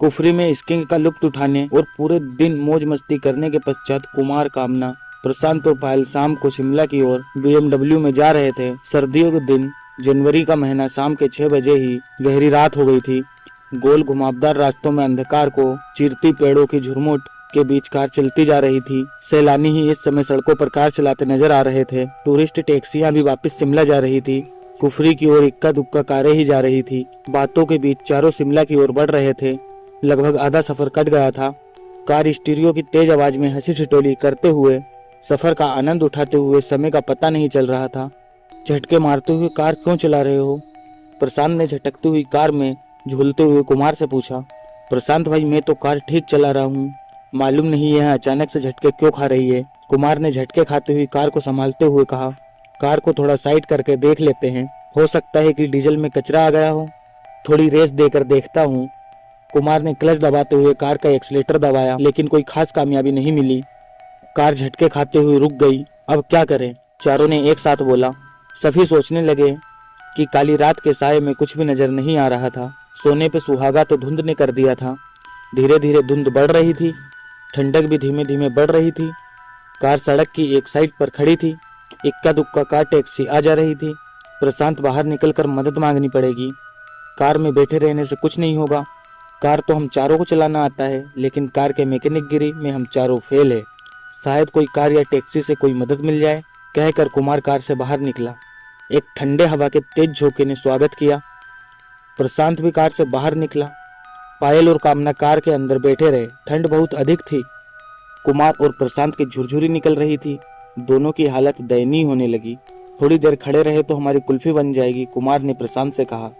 कुफरी में स्कीइंग का लुत्फ उठाने और पूरे दिन मौज मस्ती करने के पश्चात कुमार, कामना, प्रशांत और पायल शाम को शिमला की ओर BMW में जा रहे थे। सर्दियों के दिन, जनवरी का महीना, शाम के 6 बजे ही गहरी रात हो गई थी। गोल घुमावदार रास्तों में अंधकार को चीरती पेड़ों की झुरमुट के बीच कार चलती जा रही थी। सैलानी ही इस समय सड़कों पर कार चलाते नजर आ रहे थे। टूरिस्ट टैक्सियां भी वापस शिमला जा रही थी। कुफरी की ओर इक्का दुक्का कारें ही जा रही थी। बातों के बीच चारों शिमला की ओर बढ़ रहे थे। लगभग आधा सफर कट गया था। कार स्टीरियो की तेज आवाज में हंसी ठिठोली करते हुए सफर का आनंद उठाते हुए समय का पता नहीं चल रहा था। झटके मारते हुए कार क्यों चला रहे हो? प्रशांत ने झटकती हुई कार में झूलते हुए कुमार से पूछा। प्रशांत भाई, मैं तो कार ठीक चला रहा हूँ, मालूम नहीं यह अचानक से झटके क्यों खा रही है। कुमार ने झटके खाते हुए कार को संभालते हुए कहा। कार को थोड़ा साइड करके देख लेते हैं, हो सकता है कि डीजल में कचरा आ गया हो। थोड़ी रेस देकर देखता हूँ। कुमार ने क्लच दबाते हुए कार का एक्सीलेटर दबाया, लेकिन कोई खास कामयाबी नहीं मिली। कार झटके खाते हुए रुक गई। अब क्या करें? चारों ने एक साथ बोला। सभी सोचने लगे कि काली रात के साये में कुछ भी नजर नहीं आ रहा था। सोने पे सुहागा तो धुंध ने कर दिया था। धीरे धीरे धुंध बढ़ रही थी, ठंडक भी धीमे धीमे बढ़ रही थी। कार सड़क की एक साइड पर खड़ी थी। इक्का दुक्का कार टैक्सी आ जा रही थी। प्रशांत, बाहर निकलकर मदद मांगनी पड़ेगी। कार में बैठे रहने से कुछ नहीं होगा। कार तो हम चारों को चलाना आता है, लेकिन कार के मैकेनिक गिरी में हम चारों फेल है। शायद कोई कार या टैक्सी से कोई मदद मिल जाए, कहकर कुमार कार से बाहर निकला। एक ठंडे हवा के तेज झोंके ने स्वागत किया। प्रशांत भी कार से बाहर निकला। पायल और कामना कार के अंदर बैठे रहे। ठंड बहुत अधिक थी। कुमार और प्रशांत की झुरझुरी निकल रही थी। दोनों की हालत दयनीय होने लगी। थोड़ी देर खड़े रहे तो हमारी कुल्फी बन जाएगी, कुमार ने प्रशांत से कहा।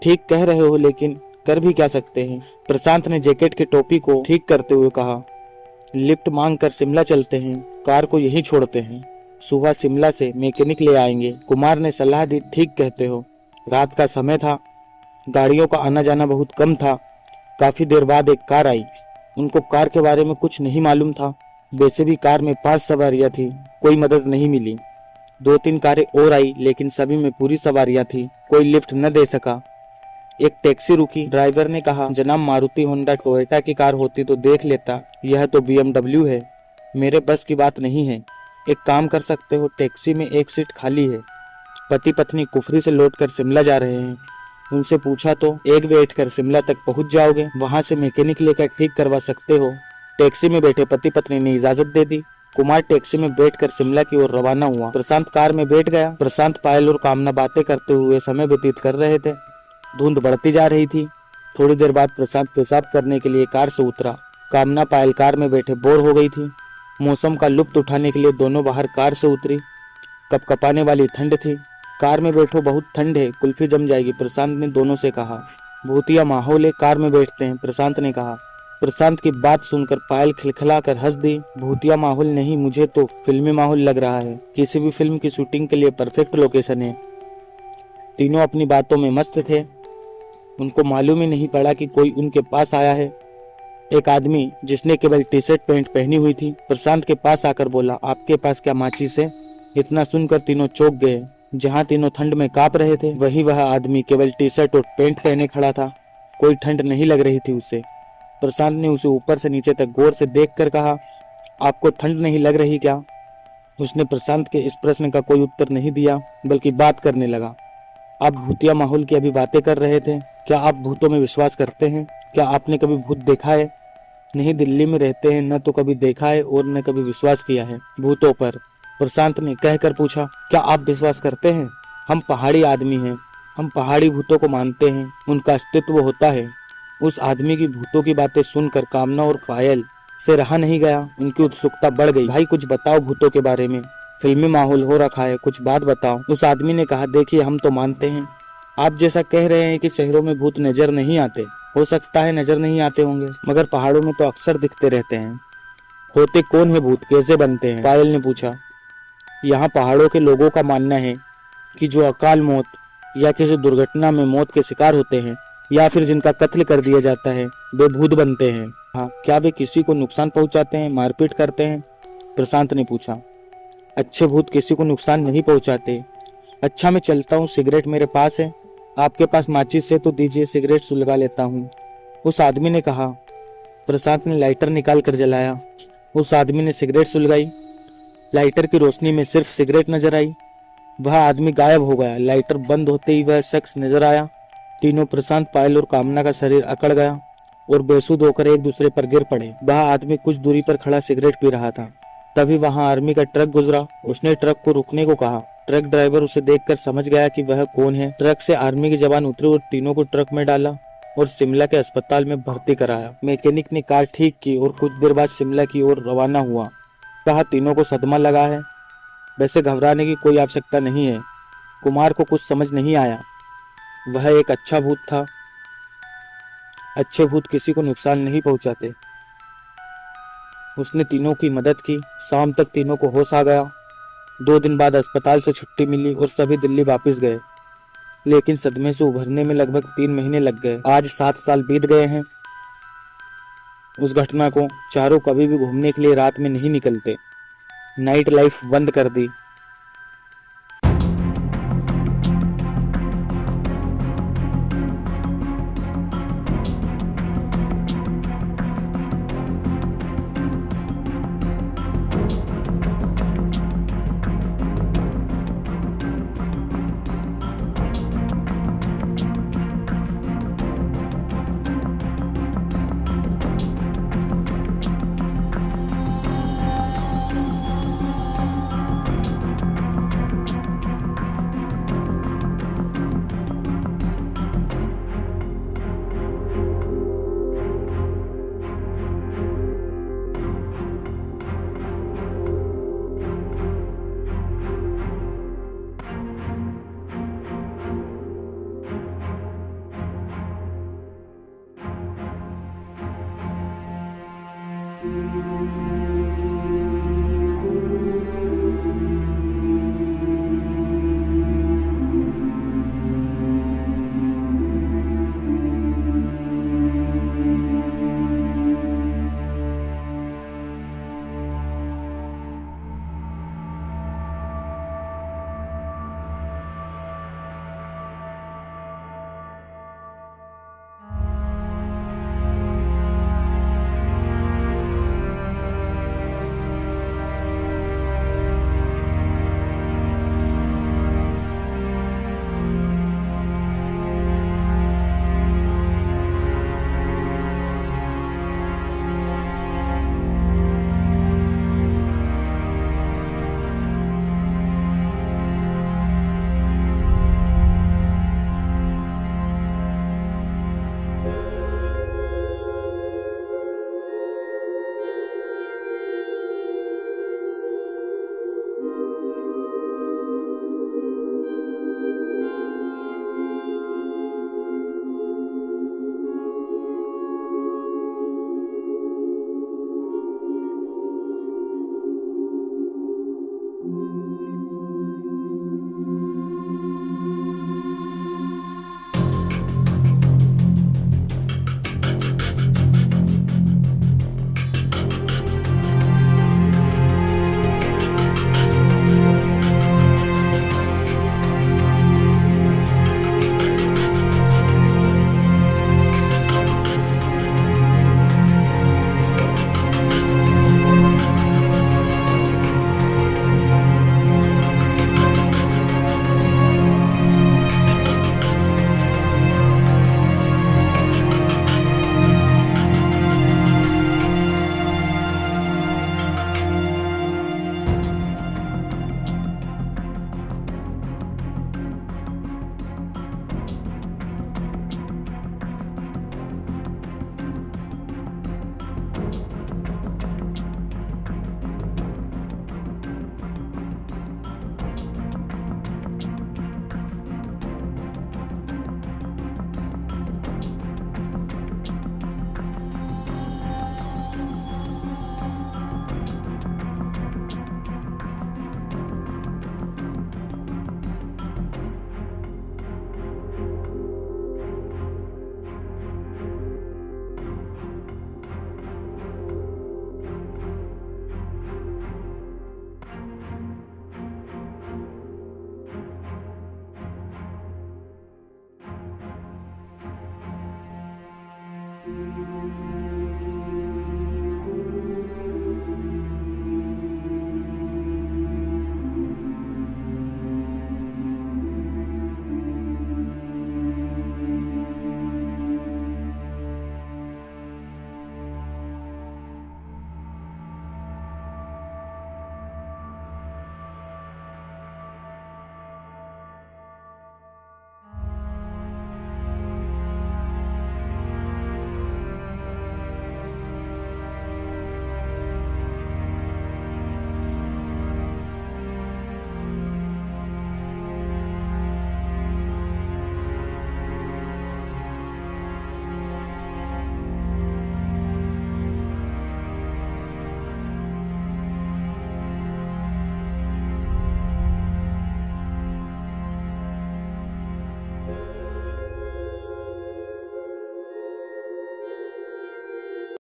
ठीक कह रहे हो, लेकिन कर भी क्या सकते हैं, प्रशांत ने जैकेट की टोपी को ठीक करते हुए कहा। लिफ्ट मांग कर शिमला चलते हैं, कार को यहीं छोड़ते हैं, सुबह शिमला से मैकेनिक ले आएंगे, कुमार ने सलाह दी। ठीक कहते हो। रात का समय था, गाड़ियों का आना जाना बहुत कम था। काफी देर बाद एक कार आई। उनको कार के बारे में कुछ नहीं मालूम था। वैसे भी कार में 5 सवारियां थी, कोई मदद नहीं मिली। 2-3 कारें और आई, लेकिन सभी में पूरी सवारियां थी, कोई लिफ्ट न दे सका। एक टैक्सी रुकी। ड्राइवर ने कहा, जनाब, मारुति होंडा टोयोटा की कार होती तो देख लेता, यह तो BMW है, मेरे बस की बात नहीं है। एक काम कर सकते हो, टैक्सी में एक सीट खाली है। पति पत्नी कुफरी से लौटकर शिमला जा रहे हैं। उनसे पूछा तो एक बैठकर शिमला तक पहुंच जाओगे, वहां से मैकेनिक लेकर ठीक करवा सकते हो। टैक्सी में बैठे पति पत्नी ने इजाजत दे दी। कुमार टैक्सी में बैठकर शिमला की ओर रवाना हुआ। प्रशांत कार में बैठ गया। प्रशांत, पायल और कामना बातें करते हुए समय व्यतीत कर रहे थे। धुंध बढ़ती जा रही थी। थोड़ी देर बाद प्रशांत पेशाब करने के लिए कार से उतरा। कामना, पायल कार में बैठे बोर हो गई थी। मौसम का लुत्फ उठाने के लिए दोनों बाहर कार से उतरी। कपकपाने वाली ठंड थी। कार में बैठो, बहुत ठंड है, कुल्फी जम जाएगी, प्रशांत ने दोनों से कहा। भूतिया माहौल है, कार में बैठते हैं, प्रशांत ने कहा। प्रशांत की बात सुनकर पायल खिलखिला कर हंस दी। भूतिया माहौल नहीं, मुझे तो फिल्मी माहौल लग रहा है। किसी भी फिल्म की शूटिंग के लिए परफेक्ट लोकेशन है। तीनों अपनी बातों में मस्त थे। उनको मालूम ही नहीं पड़ा कि कोई उनके पास आया है। एक आदमी जिसने केवल टी शर्ट पैंट पहनी हुई थी प्रशांत के पास आकर बोला, आपके पास क्या माचिस है? इतना सुनकर तीनों चौंक गए। जहां तीनों ठंड में कांप रहे थे, वही वह आदमी केवल टी शर्ट और पैंट पहने खड़ा था। कोई ठंड नहीं लग रही थी उसे। प्रशांत ने उसे ऊपर से नीचे तक गौर से देखकर कहा, आपको ठंड नहीं लग रही क्या? उसने प्रशांत के इस प्रश्न का कोई उत्तर नहीं दिया, बल्कि बात करने लगा। आप भूतिया माहौल की अभी बातें कर रहे थे। क्या आप भूतों में विश्वास करते हैं? क्या आपने कभी भूत देखा है? नहीं, दिल्ली में रहते हैं, न तो कभी देखा है और न कभी विश्वास किया है भूतों पर, प्रशांत ने कहकर पूछा। क्या आप विश्वास करते हैं? हम पहाड़ी आदमी हैं, हम पहाड़ी भूतों को मानते हैं, उनका अस्तित्व होता है। उस आदमी की भूतों की बातें सुनकर कामना और पायल से रहा नहीं गया। उनकी उत्सुकता बढ़ गई। भाई, कुछ बताओ भूतों के बारे में, फिल्मी माहौल हो रखा है, कुछ बात बताओ। उस आदमी ने कहा, देखिए, हम तो मानते हैं, आप जैसा कह रहे हैं कि शहरों में भूत नजर नहीं आते, हो सकता है नजर नहीं आते होंगे, मगर पहाड़ों में तो अक्सर दिखते रहते हैं। होते कौन है भूत, कैसे बनते हैं? पायल ने पूछा। यहाँ पहाड़ों के लोगों का मानना है कि जो अकाल मौत या किसी दुर्घटना में मौत के शिकार होते हैं या फिर जिनका कत्ल कर दिया जाता है, वे भूत बनते हैं। हाँ, क्या वे किसी को नुकसान पहुंचाते हैं, मारपीट करते हैं? प्रशांत ने पूछा। अच्छे भूत किसी को नुकसान नहीं पहुंचाते। अच्छा, मैं चलता हूँ, सिगरेट मेरे पास है, आपके पास माचिस है तो दीजिए, सिगरेट सुलगा लेता हूँ। उस आदमी ने कहा। प्रशांत ने लाइटर निकाल कर जलाया। उस आदमी ने सिगरेट सुलगाई। लाइटर की रोशनी में सिर्फ सिगरेट नजर आई। वह आदमी गायब हो गया। लाइटर बंद होते ही वह शख्स नजर आया। तीनों, प्रशांत, पायल और कामना का शरीर अकड़ गया और बेसुध होकर एक दूसरे पर गिर पड़े। वह आदमी कुछ दूरी पर खड़ा सिगरेट पी रहा था। तभी वहां आर्मी का ट्रक गुजरा। उसने ट्रक को रुकने को कहा। ट्रक ड्राइवर उसे देखकर समझ गया कि वह कौन है। ट्रक से आर्मी के जवान उतरे और तीनों को ट्रक में डाला और शिमला के अस्पताल में भर्ती कराया। मैकेनिक ने कार ठीक की और कुछ देर बाद शिमला की ओर रवाना हुआ। कहा, तीनों को सदमा लगा है। वैसे घबराने की कोई आवश्यकता नहीं है। कुमार को कुछ समझ नहीं आया। वह एक अच्छा भूत था। अच्छे भूत किसी को नुकसान नहीं पहुंचाते। उसने तीनों की मदद की। शाम तक तीनों को होश आ गया। 2 दिन बाद अस्पताल से छुट्टी मिली और सभी दिल्ली वापस गए। लेकिन सदमे से उभरने में लगभग 3 महीने लग गए। आज 7 साल बीत गए हैं उस घटना को। चारों कभी भी घूमने के लिए रात में नहीं निकलते। नाइट लाइफ बंद कर दी।